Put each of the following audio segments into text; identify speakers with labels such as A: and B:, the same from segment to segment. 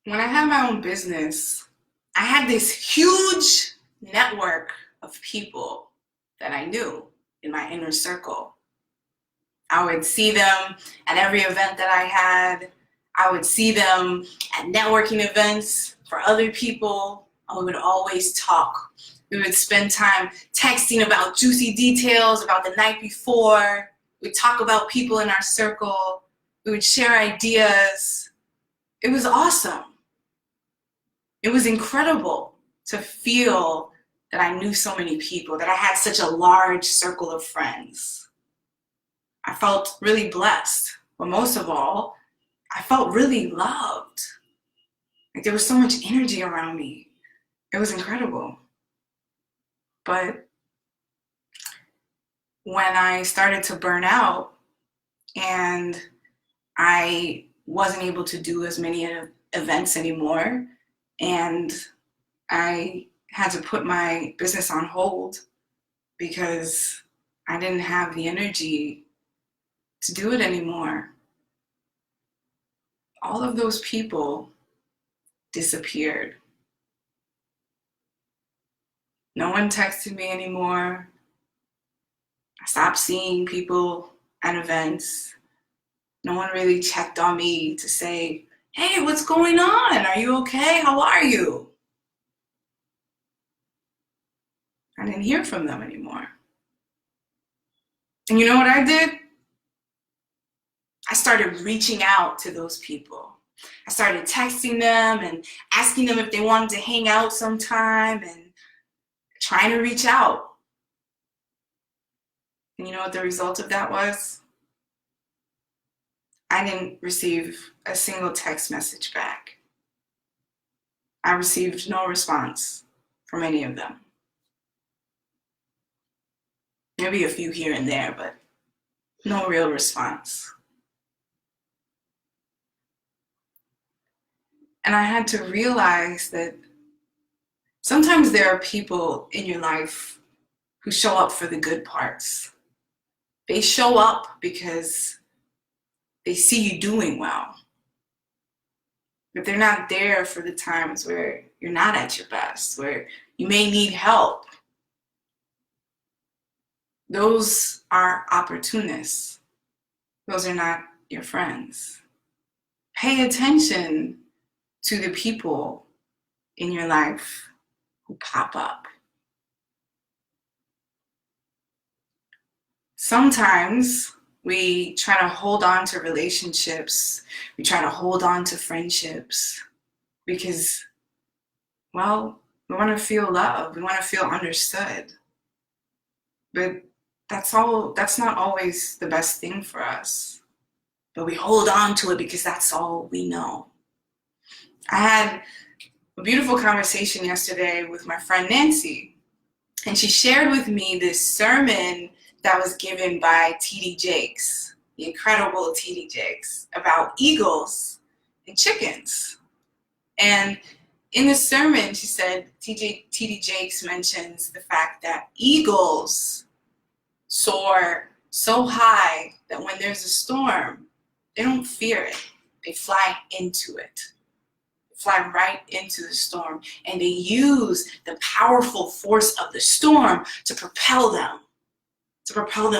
A: When I had my own business, I had this huge network of people that I knew in my inner circle. I would see them at every event that I had. I would see them at networking events for other people. And we would always talk. We would spend time texting about juicy details about the night before. We'd talk about people in our circle. We would share ideas. It was awesome. It was incredible to feel that I knew so many people, that I had such a large circle of friends. I felt really blessed, but most of all, I felt really loved. Like there was so much energy around me. It was incredible. But when I started to burn out and I wasn't able to do as many events anymore, and I had to put my business on hold because I didn't have the energy to do it anymore. All of those people disappeared. No one texted me anymore. I stopped seeing people at events. No one really checked on me to say, hey, what's going on? Are you okay? How are you? I didn't hear from them anymore. And you know what I did? I started reaching out to those people. I started texting them and asking them if they wanted to hang out sometime and trying to reach out. And you know what the result of that was? I didn't receive a single text message back. I received no response from any of them. Maybe a few here and there, but no real response. And I had to realize that sometimes there are people in your life who show up for the good parts. They show up because they see you doing well. But they're not there for the times where you're not at your best, where you may need help. Those are opportunists. Those are not your friends. Pay attention to the people in your life who pop up. Sometimes we try to hold on to relationships, we try to hold on to friendships because, well, we want to feel loved, we want to feel understood. But that's not always the best thing for us. But we hold on to it because that's all we know. I had a beautiful conversation yesterday with my friend Nancy, and she shared with me this sermon that was given by T.D. Jakes, the incredible T.D. Jakes, about eagles and chickens. And in the sermon, she said, T.D. Jakes mentions the fact that eagles soar so high that when there's a storm, they don't fear it. They fly into it. They fly right into the storm. And they use the powerful force of the storm to propel them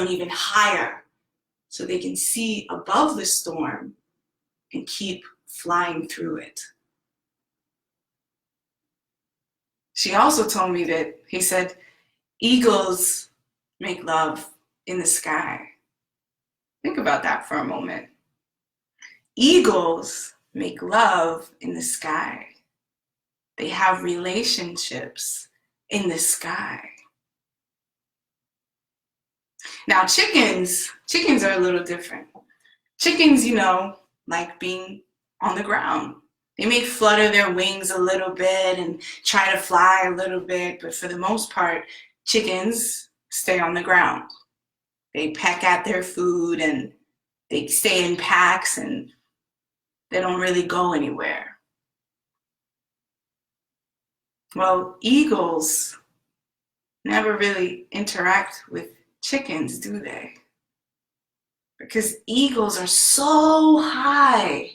A: even higher so they can see above the storm and keep flying through it. She also told me that, he said, eagles make love in the sky. Think about that for a moment. Eagles make love in the sky. They have relationships in the sky. Now chickens are a little different. Chickens, like being on the ground. They may flutter their wings a little bit and try to fly a little bit, but for the most part, chickens stay on the ground. They peck at their food and they stay in packs and they don't really go anywhere. Well, eagles never really interact with chickens, do they? Because eagles are so high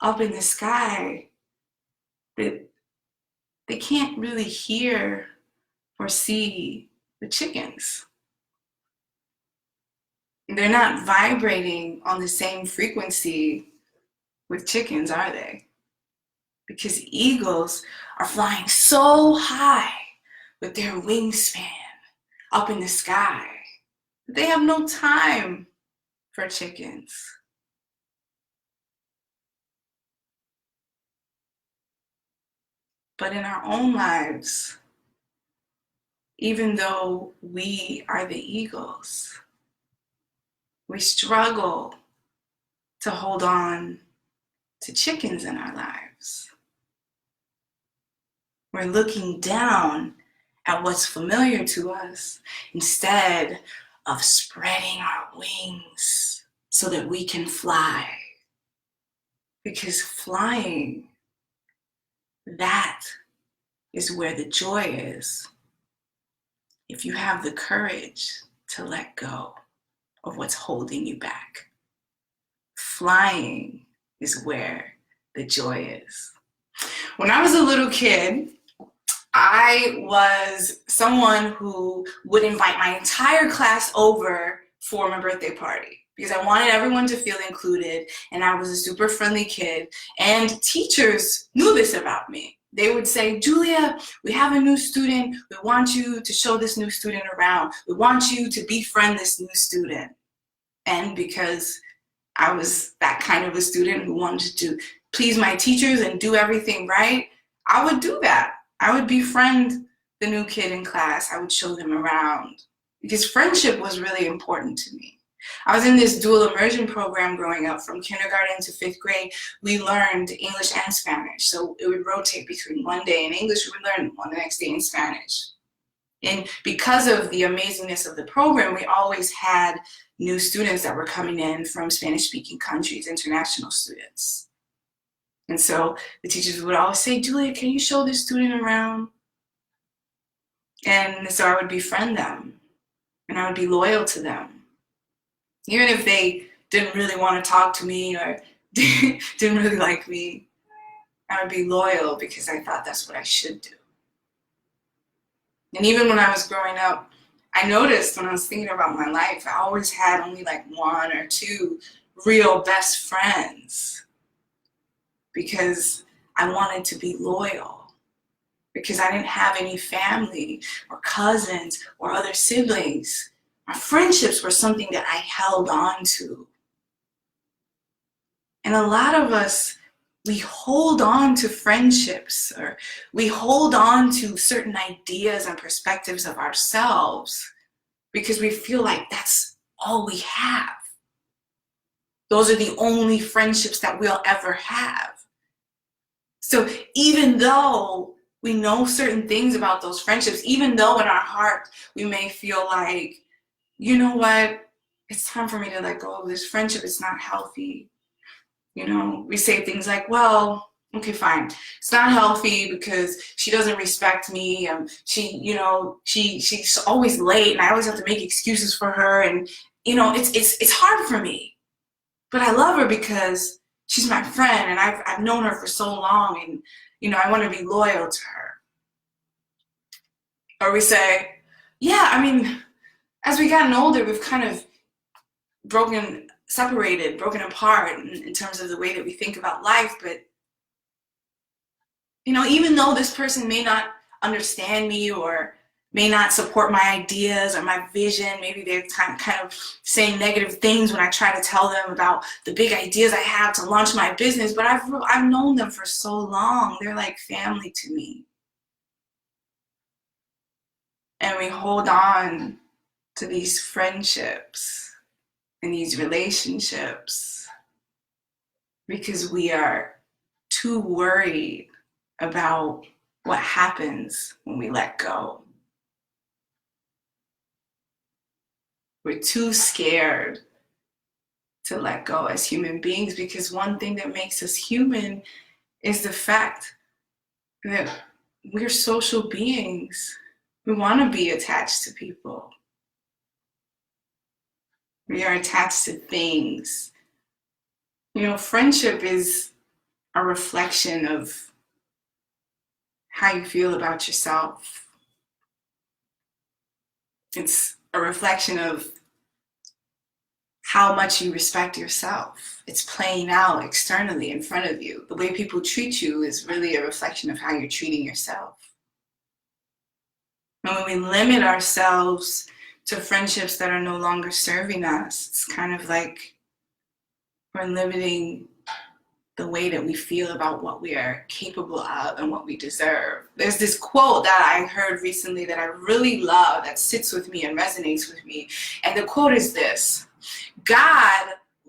A: up in the sky that they can't really hear or see the chickens. They're not vibrating on the same frequency with chickens, are they? Because eagles are flying so high with their wingspan up in the sky. They have no time for chickens. But in our own lives, even though we are the eagles, we struggle to hold on to chickens in our lives. We're looking down at what's familiar to us instead of spreading our wings so that we can fly. Because flying, that is where the joy is. If you have the courage to let go of what's holding you back. Flying is where the joy is. When I was a little kid, I was someone who would invite my entire class over for my birthday party because I wanted everyone to feel included, and I was a super friendly kid, and teachers knew this about me. They would say, Julia, we have a new student. We want you to show this new student around. We want you to befriend this new student. And because I was that kind of a student who wanted to please my teachers and do everything right, I would do that. I would befriend the new kid in class. I would show them around because friendship was really important to me. I was in this dual immersion program growing up from kindergarten to 5th grade. We learned English and Spanish. So it would rotate between one day in English, we would learn on the next day in Spanish. And because of the amazingness of the program, we always had new students that were coming in from Spanish-speaking countries, international students. And so the teachers would always say, Julia, can you show this student around? And so I would befriend them, and I would be loyal to them. Even if they didn't really want to talk to me or didn't really like me, I would be loyal because I thought that's what I should do. And even when I was growing up, I noticed when I was thinking about my life, I always had only like 1 or 2 real best friends because I wanted to be loyal, because I didn't have any family or cousins or other siblings. My friendships were something that I held on to. And a lot of us, we hold on to friendships, or we hold on to certain ideas and perspectives of ourselves because we feel like that's all we have. Those are the only friendships that we'll ever have. So even though we know certain things about those friendships, even though in our heart we may feel like, you know what, it's time for me to let go of this friendship, it's not healthy. You know, we say things like, well, okay, fine. It's not healthy because she doesn't respect me. She's always late and I always have to make excuses for her. And, it's hard for me. But I love her because she's my friend and I've known her for so long and, I want to be loyal to her. Or we say, yeah, as we gotten older, we've kind of broken apart in terms of the way that we think about life. But, even though this person may not understand me or may not support my ideas or my vision, maybe they're kind of saying negative things when I try to tell them about the big ideas I have to launch my business, but I've known them for so long. They're like family to me. And we hold on to these friendships and these relationships because we are too worried about what happens when we let go. We're too scared to let go as human beings because one thing that makes us human is the fact that we're social beings. We want to be attached to people. We are attached to things. Friendship is a reflection of how you feel about yourself. It's a reflection of how much you respect yourself. It's playing out externally in front of you. The way people treat you is really a reflection of how you're treating yourself. And when we limit ourselves to friendships that are no longer serving us, it's kind of like we're limiting the way that we feel about what we are capable of and what we deserve. There's this quote that I heard recently that I really love, that sits with me and resonates with me. And the quote is this: God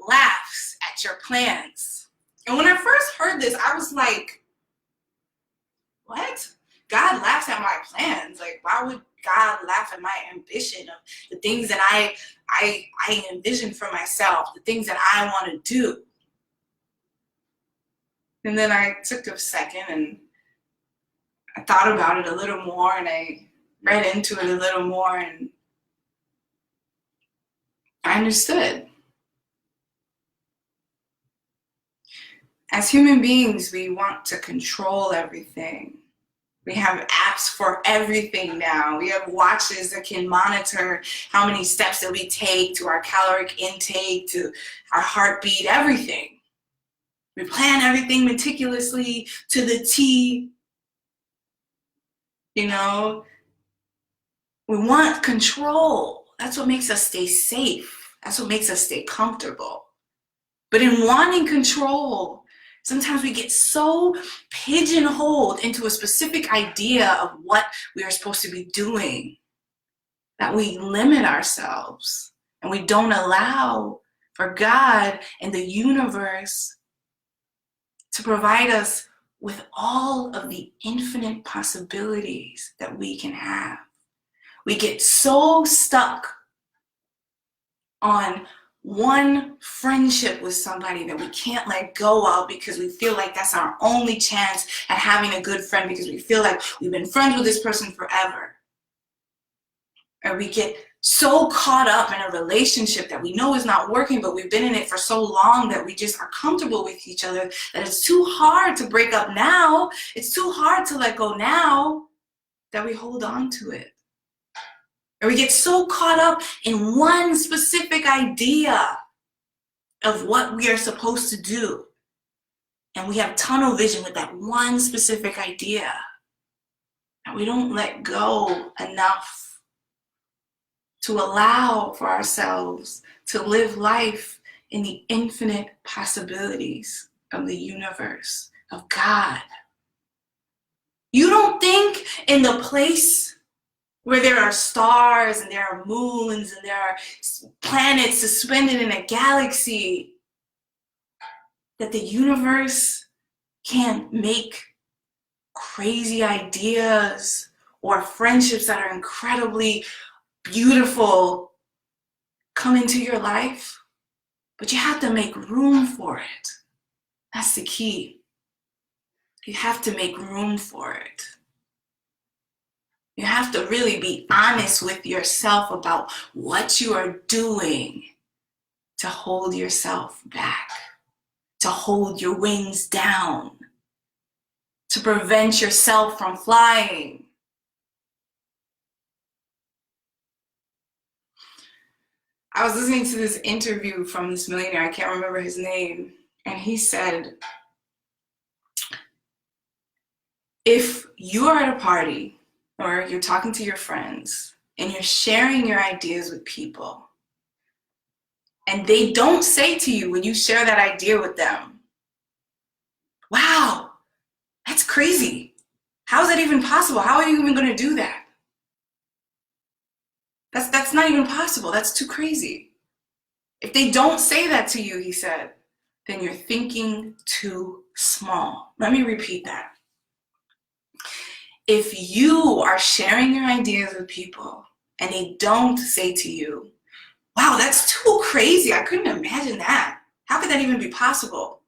A: laughs at your plans. And when I first heard this, I was like, what? God laughs at my plans? Like, why would God laugh at my ambition of the things that I envision for myself, the things that I want to do? And then I took a second and I thought about it a little more, and I read into it a little more, and I understood. As human beings, we want to control everything. We have apps for everything now. We have watches that can monitor how many steps that we take, to our caloric intake, to our heartbeat, everything. We plan everything meticulously to the T. You know, we want control. That's what makes us stay safe. That's what makes us stay comfortable. But in wanting control, sometimes we get so pigeonholed into a specific idea of what we are supposed to be doing that we limit ourselves, and we don't allow for God and the universe to provide us with all of the infinite possibilities that we can have. We get so stuck on one friendship with somebody that we can't let go of, because we feel like that's our only chance at having a good friend, because we feel like we've been friends with this person forever. Or we get so caught up in a relationship that we know is not working, but we've been in it for so long that we just are comfortable with each other, that it's too hard to break up now. It's too hard to let go now, that we hold on to it. Or we get so caught up in one specific idea of what we are supposed to do, and we have tunnel vision with that one specific idea, and we don't let go enough to allow for ourselves to live life in the infinite possibilities of the universe, of God. You don't think in the place where there are stars and there are moons and there are planets suspended in a galaxy, that the universe can't make crazy ideas or friendships that are incredibly beautiful come into your life? But you have to make room for it. That's the key. You have to make room for it. You have to really be honest with yourself about what you are doing to hold yourself back, to hold your wings down, to prevent yourself from flying. I was listening to this interview from this millionaire, I can't remember his name, and he said, if you are at a party or you're talking to your friends and you're sharing your ideas with people, and they don't say to you when you share that idea with them, wow, that's crazy. How is that even possible? How are you even going to do that? That's not even possible. That's too crazy. If they don't say that to you, he said, then you're thinking too small. Let me repeat that. If you are sharing your ideas with people and they don't say to you, wow, that's too crazy. I couldn't imagine that. How could that even be possible?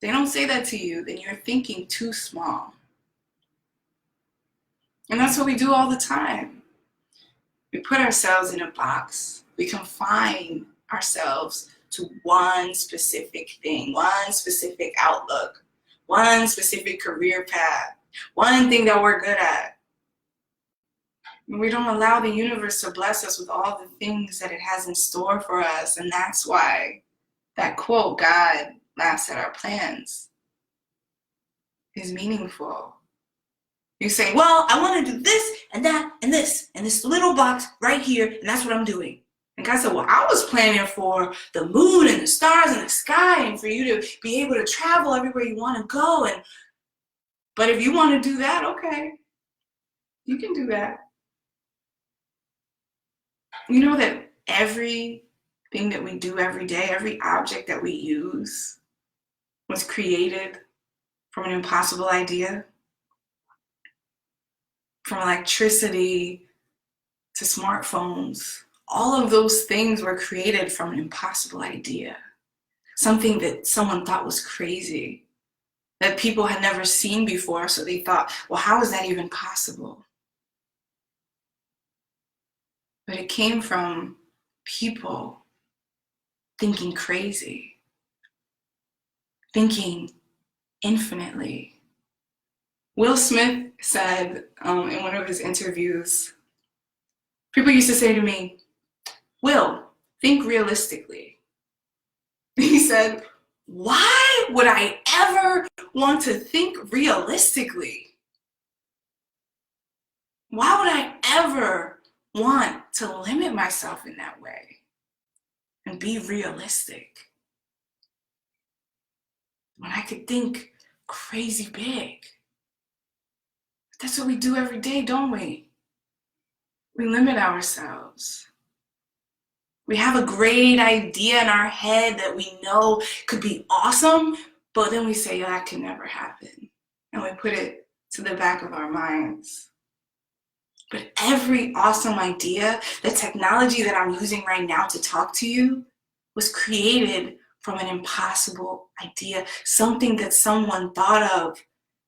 A: They don't say that to you, then you're thinking too small. And that's what we do all the time. We put ourselves in a box. We confine ourselves to one specific thing, one specific outlook, one specific career path. one thing that we're good at. We don't allow the universe to bless us with all the things that it has in store for us. And that's why that quote, God laughs at our plans, is meaningful. You say, well, I want to do this and that and this little box right here, and that's what I'm doing. And God said, well, I was planning for the moon and the stars and the sky and for you to be able to travel everywhere you want to go. But if you want to do that, okay, you can do that. You know that everything that we do every day, every object that we use was created from an impossible idea? From electricity to smartphones, all of those things were created from an impossible idea. Something that someone thought was crazy, that people had never seen before, so they thought, well, how is that even possible? But it came from people thinking crazy, thinking infinitely. Will Smith said in one of his interviews, people used to say to me, Will, think realistically. He said, why would I ever want to think realistically? Why would I ever want to limit myself in that way and be realistic when I could think crazy big? That's what we do every day, don't we? We limit ourselves. We have a great idea in our head that we know could be awesome, but then we say, oh, that can never happen. And we put it to the back of our minds. But every awesome idea, the technology that I'm using right now to talk to you, was created from an impossible idea, something that someone thought of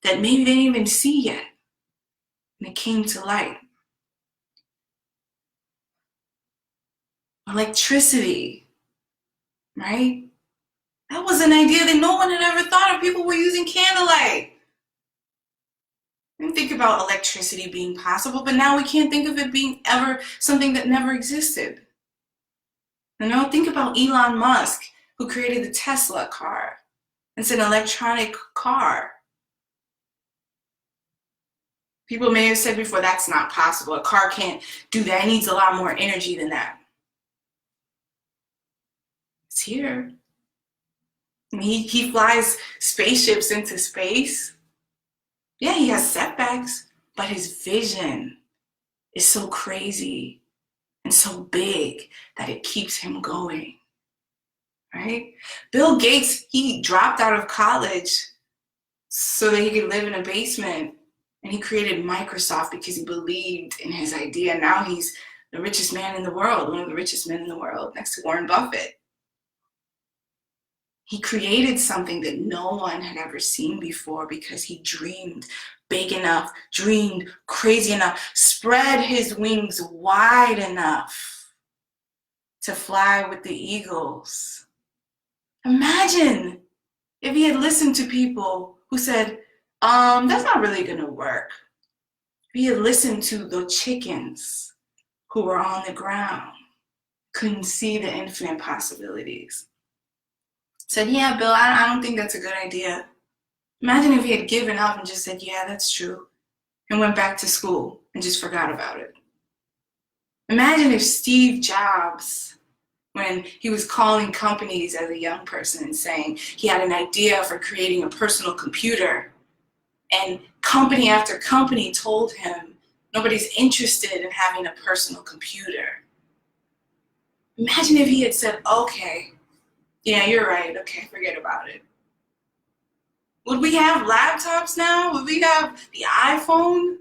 A: that maybe they didn't even see yet. And it came to light. Electricity, right? That was an idea that no one had ever thought of. People were using candlelight. Didn't think about electricity being possible, but now we can't think of it being ever something that never existed. You know, think about Elon Musk, who created the Tesla car. It's an electronic car. People may have said before, that's not possible. A car can't do that. It needs a lot more energy than that. It's here. I mean, he flies spaceships into space. Yeah, he has setbacks, but his vision is so crazy and so big that it keeps him going, right? Bill Gates, he dropped out of college so that he could live in a basement, and he created Microsoft because he believed in his idea. Now he's the richest man in the world, one of the richest men in the world, next to Warren Buffett. He created something that no one had ever seen before because he dreamed big enough, dreamed crazy enough, spread his wings wide enough to fly with the eagles. Imagine if he had listened to people who said, that's not really gonna work. If he had listened to the chickens who were on the ground, couldn't see the infinite possibilities. Said, yeah, Bill, I don't think that's a good idea. Imagine if he had given up and just said, yeah, that's true, and went back to school and just forgot about it. Imagine if Steve Jobs, when he was calling companies as a young person and saying he had an idea for creating a personal computer, and company after company told him nobody's interested in having a personal computer. Imagine if he had said, okay, yeah, you're right. Okay, forget about it. Would we have laptops now? Would we have the iPhone,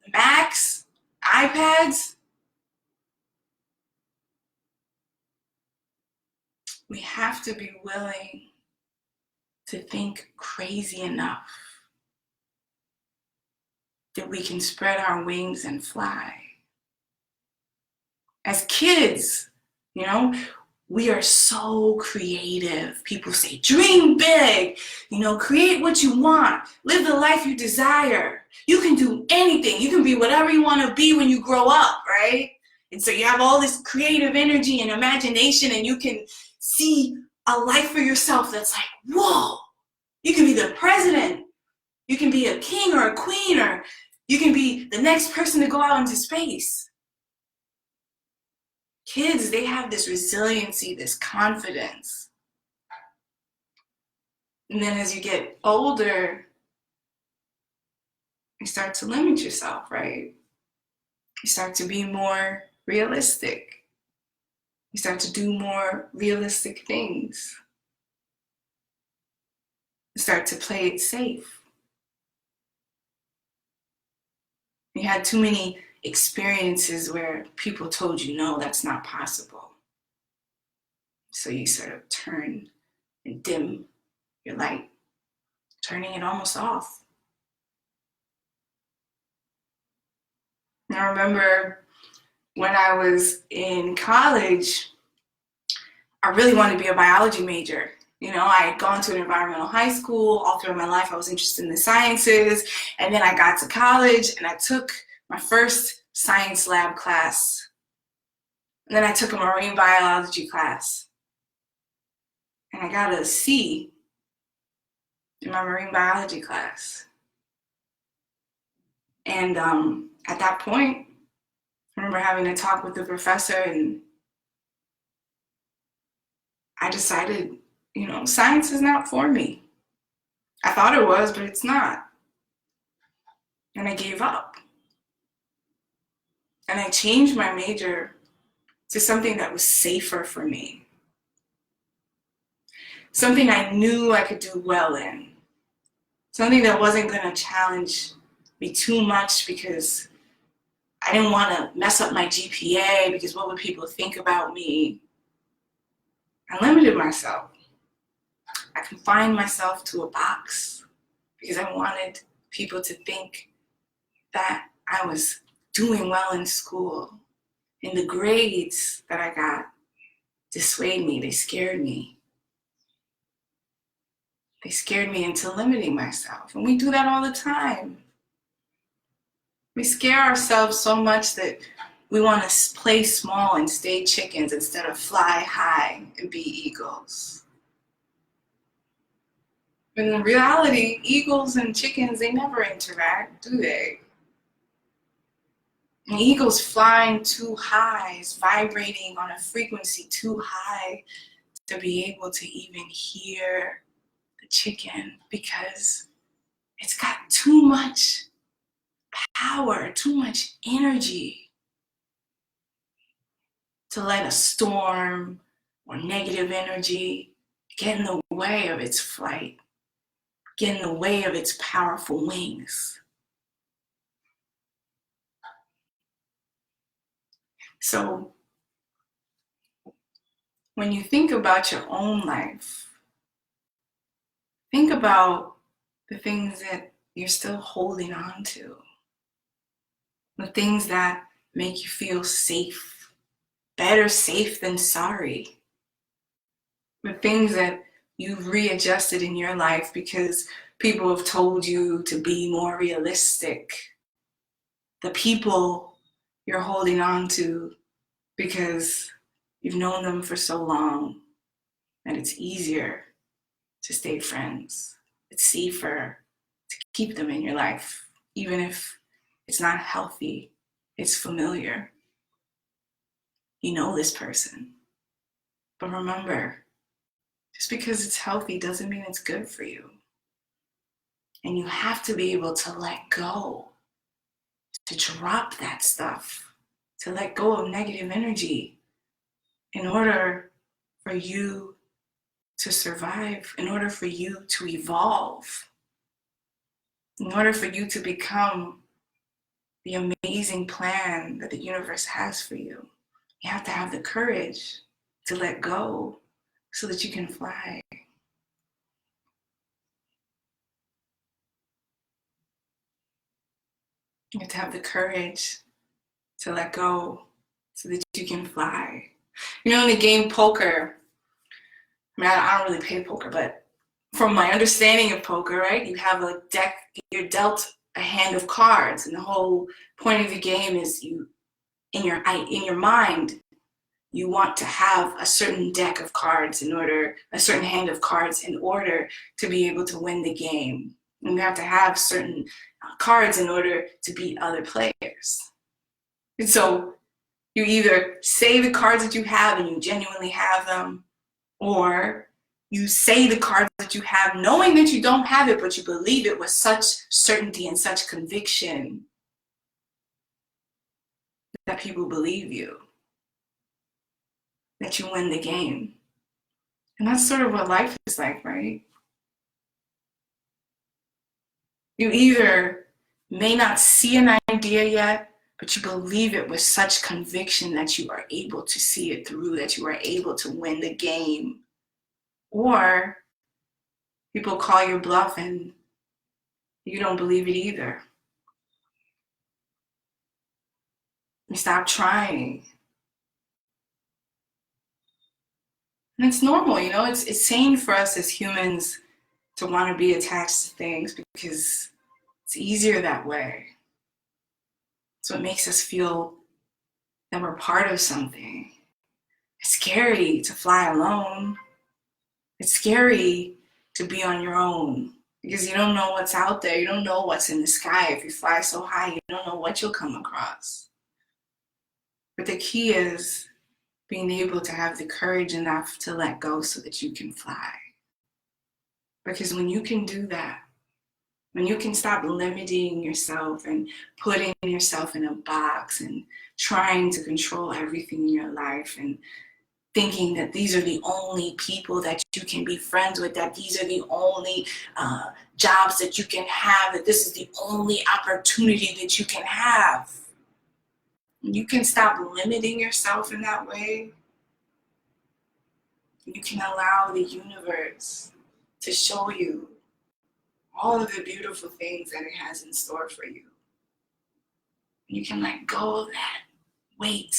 A: the Macs, iPads? We have to be willing to think crazy enough that we can spread our wings and fly. As kids, you know, we are so creative. People say, dream big, create what you want, live the life you desire. You can do anything. You can be whatever you want to be when you grow up, right? And so you have all this creative energy and imagination, and you can see a life for yourself that's like, whoa, you can be the president. You can be a king or a queen, or you can be the next person to go out into space. Kids, they have this resiliency, this confidence. And then as you get older, you start to limit yourself, right? You start to be more realistic. You start to do more realistic things. You start to play it safe. You had too many experiences where people told you, no, that's not possible. So you sort of turn and dim your light, turning it almost off. And I remember when I was in college, I really wanted to be a biology major. I had gone to an environmental high school. All through my life, I was interested in the sciences. And then I got to college and I took my first science lab class. And then I took a marine biology class. And I got a C in my marine biology class. And at that point, I remember having a talk with the professor, and I decided, science is not for me. I thought it was, but it's not. And I gave up. And I changed my major to something that was safer for me. Something I knew I could do well in. Something that wasn't going to challenge me too much because I didn't want to mess up my GPA, because what would people think about me? I limited myself. I confined myself to a box because I wanted people to think that I was doing well in school. And the grades that I got dissuaded me. They scared me. They scared me into limiting myself. And we do that all the time. We scare ourselves so much that we want to play small and stay chickens instead of fly high and be eagles. But in reality, eagles and chickens, they never interact, do they? An eagle's flying too high, is vibrating on a frequency too high to be able to even hear the chicken, because it's got too much power, too much energy to let a storm or negative energy get in the way of its flight, get in the way of its powerful wings. So when you think about your own life, think about the things that you're still holding on to, the things that make you feel safe, better safe than sorry, the things that you've readjusted in your life because people have told you to be more realistic, the people you're holding on to because you've known them for so long that it's easier to stay friends. It's safer to keep them in your life, even if it's not healthy, it's familiar. You know this person. But remember, just because it's healthy doesn't mean it's good for you. And you have to be able to let go, to drop that stuff, to let go of negative energy in order for you to survive, in order for you to evolve, in order for you to become the amazing plan that the universe has for you. You have to have the courage to let go so that you can fly. You have to have the courage to let go so that you can fly. You know, in the game poker, I mean, I don't really play poker, but from my understanding of poker, right, you have a deck, you're dealt a hand of cards, and the whole point of the game is you, in your mind, you want to have a certain deck of cards a certain hand of cards in order to be able to win the game. And you have to have certain cards in order to beat other players. And so you either say the cards that you have and you genuinely have them, or you say the cards that you have knowing that you don't have it, but you believe it with such certainty and such conviction that people believe you, that you win the game. And that's sort of what life is like, right? You either may not see an idea yet, but you believe it with such conviction that you are able to see it through, that you are able to win the game. Or people call your bluff and you don't believe it either. You stop trying. And it's normal, you know, it's sane for us as humans to want to be attached to things because it's easier that way. So it makes us feel that we're part of something. It's scary to fly alone. It's scary to be on your own because you don't know what's out there. You don't know what's in the sky. If you fly so high, you don't know what you'll come across. But the key is being able to have the courage enough to let go so that you can fly. Because when you can do that, when you can stop limiting yourself and putting yourself in a box and trying to control everything in your life and thinking that these are the only people that you can be friends with, that these are the only jobs that you can have, that this is the only opportunity that you can have. When you can stop limiting yourself in that way, you can allow the universe to show you all of the beautiful things that it has in store for you. You can let go of that weight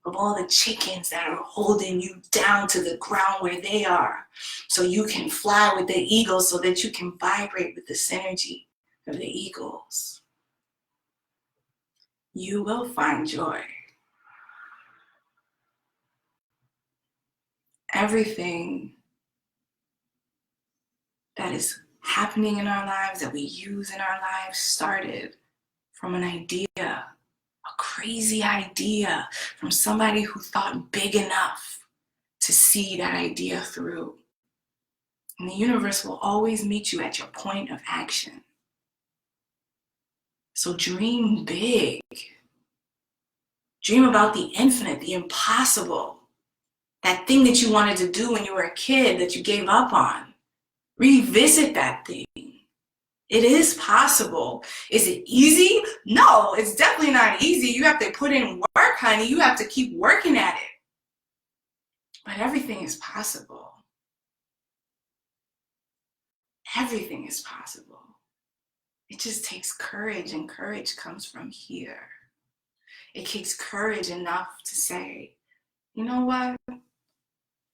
A: of all the chickens that are holding you down to the ground where they are, so you can fly with the eagles, so that you can vibrate with the synergy of the eagles. You will find joy. Everything that is happening in our lives, that we use in our lives, started from an idea, a crazy idea, from somebody who thought big enough to see that idea through. And the universe will always meet you at your point of action. So dream big. Dream about the infinite, the impossible. That thing that you wanted to do when you were a kid that you gave up on. Revisit that thing. It is possible. Is it easy? No, it's definitely not easy. You have to put in work, honey. You have to keep working at it. But everything is possible. Everything is possible. It just takes courage, and courage comes from here. It takes courage enough to say, you know what?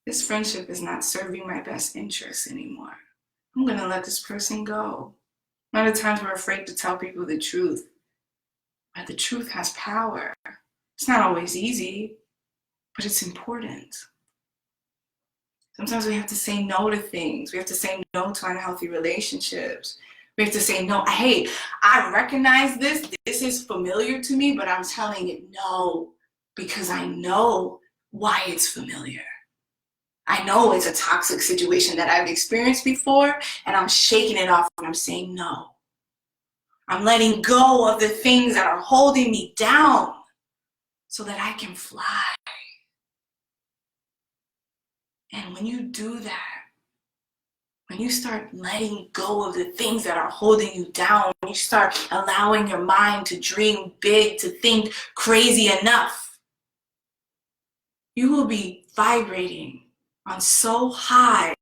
A: This friendship is not serving my best interests anymore. I'm going to let this person go. A lot of times we're afraid to tell people the truth, but the truth has power. It's not always easy, but it's important. Sometimes we have to say no to things. We have to say no to unhealthy relationships. We have to say no. Hey, I recognize this. This is familiar to me, but I'm telling it no because I know why it's familiar. I know it's a toxic situation that I've experienced before, and I'm shaking it off and I'm saying no. I'm letting go of the things that are holding me down so that I can fly. And when you do that, when you start letting go of the things that are holding you down, when you start allowing your mind to dream big, to think crazy enough, you will be vibrating on so high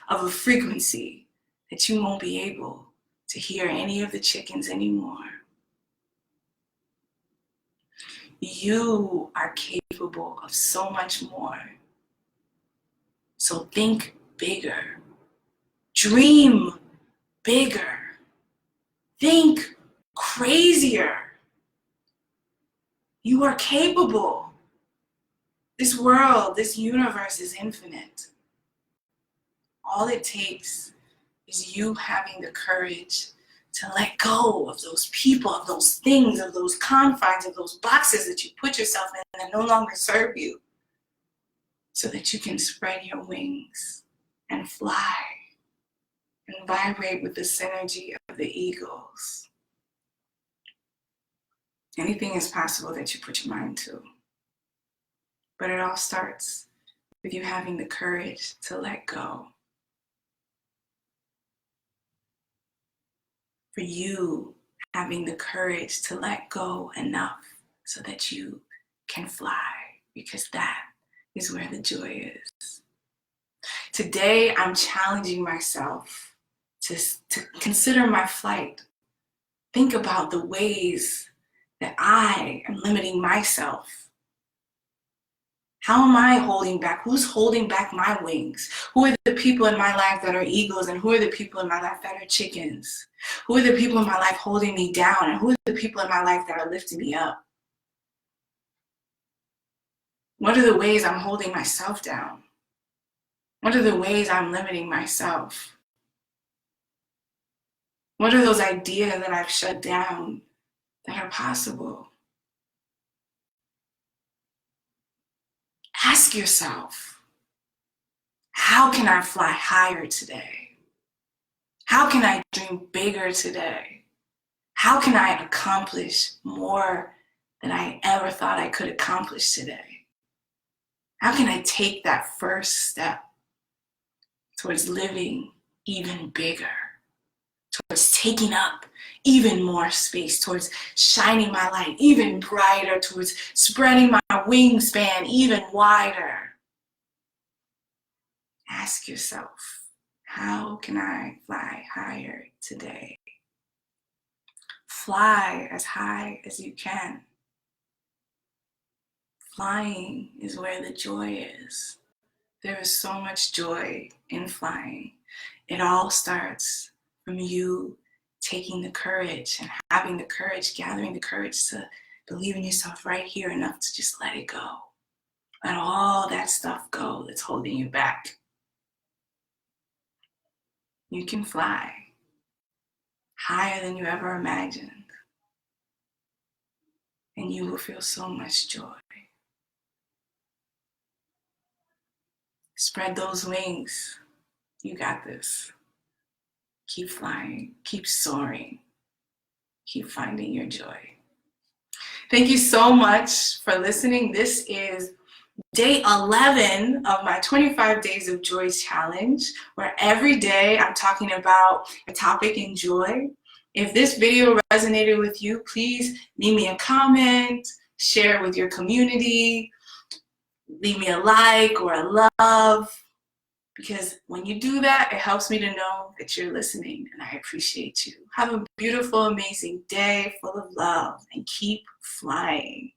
A: of a frequency that you won't be able to hear any of the chickens anymore. You are capable of so much more. So think bigger. Dream bigger. Think crazier. You are capable. This world, this universe is infinite. All it takes is you having the courage to let go of those people, of those things, of those confines, of those boxes that you put yourself in that no longer serve you, so that you can spread your wings and fly and vibrate with the synergy of the eagles. Anything is possible that you put your mind to. But it all starts with you having the courage to let go. For you having the courage to let go enough so that you can fly, because that is where the joy is. Today, I'm challenging myself to consider my flight. Think about the ways that I am limiting myself. How am I holding back? Who's holding back my wings? Who are the people in my life that are eagles, and who are the people in my life that are chickens? Who are the people in my life holding me down, and who are the people in my life that are lifting me up? What are the ways I'm holding myself down? What are the ways I'm limiting myself? What are those ideas that I've shut down that are possible? Ask yourself, how can I fly higher today? How can I dream bigger today? How can I accomplish more than I ever thought I could accomplish today? How can I take that first step towards living even bigger, towards taking up even more space, towards shining my light even brighter, towards spreading my wingspan even wider? Ask yourself, how can I fly higher today? Fly as high as you can. Flying is where the joy is. There is so much joy in flying. It all starts from you taking the courage and having the courage, gathering the courage to believe in yourself right here enough to just let it go. Let all that stuff go that's holding you back. You can fly higher than you ever imagined, and you will feel so much joy. Spread those wings. You got this. Keep flying, keep soaring, keep finding your joy. Thank you so much for listening. This is day 11 of my 25 Days of Joy challenge, where every day I'm talking about a topic in joy. If this video resonated with you, please leave me a comment, share it with your community, leave me a like or a love, because when you do that, it helps me to know that you're listening, and I appreciate you. Have a beautiful, amazing day full of love, and keep flying.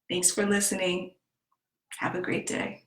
A: Thanks for listening. Have a great day.